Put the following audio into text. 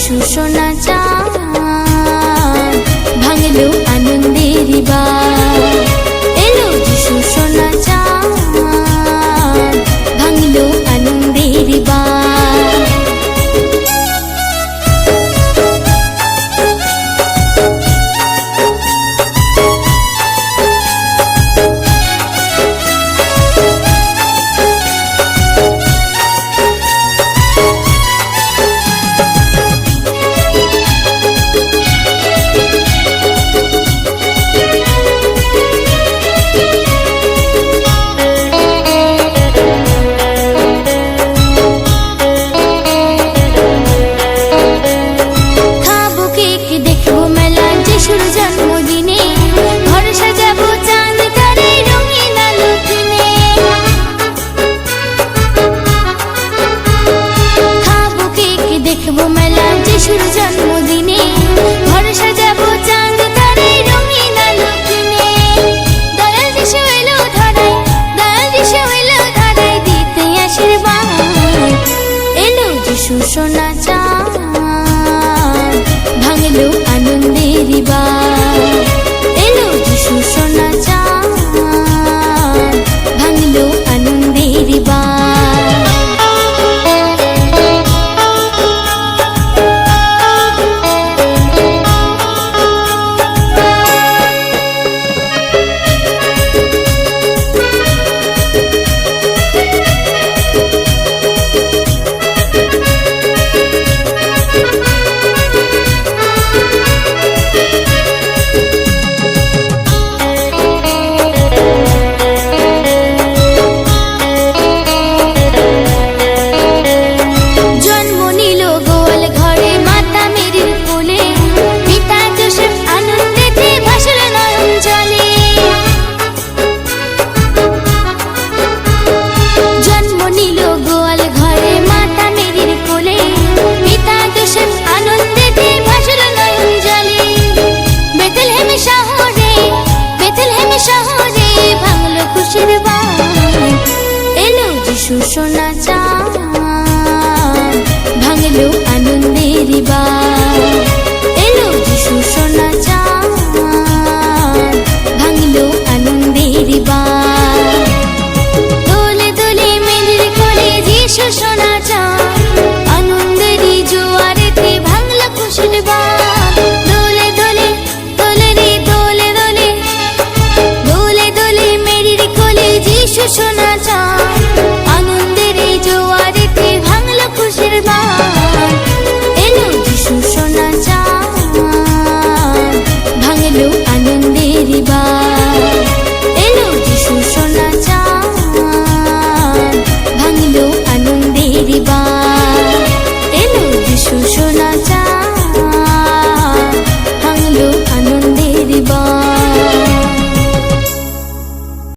যিশু সোনা চাঁদ ভাঙলো আনন্দের বাঁধ। এলো যিশু সোনা চাঁদ ভাঙলো আনন্দের বাঁধ। জন্মদিনে ঘর সাজাবো চাঁদ তারে রঙিন আলো কিনে। খাবো কেক দেখবো মেলা যিশুর জন্মদিনে ঘর সাজাবো চাঁদ তারে রঙিন আলো কিনে। দয়াল যিশু এলো ধরায়, দয়াল যিশু এলো ধরায় দিতে আশীর্বাদ। এলো যিশু সোনা চাঁদ ভাঙলো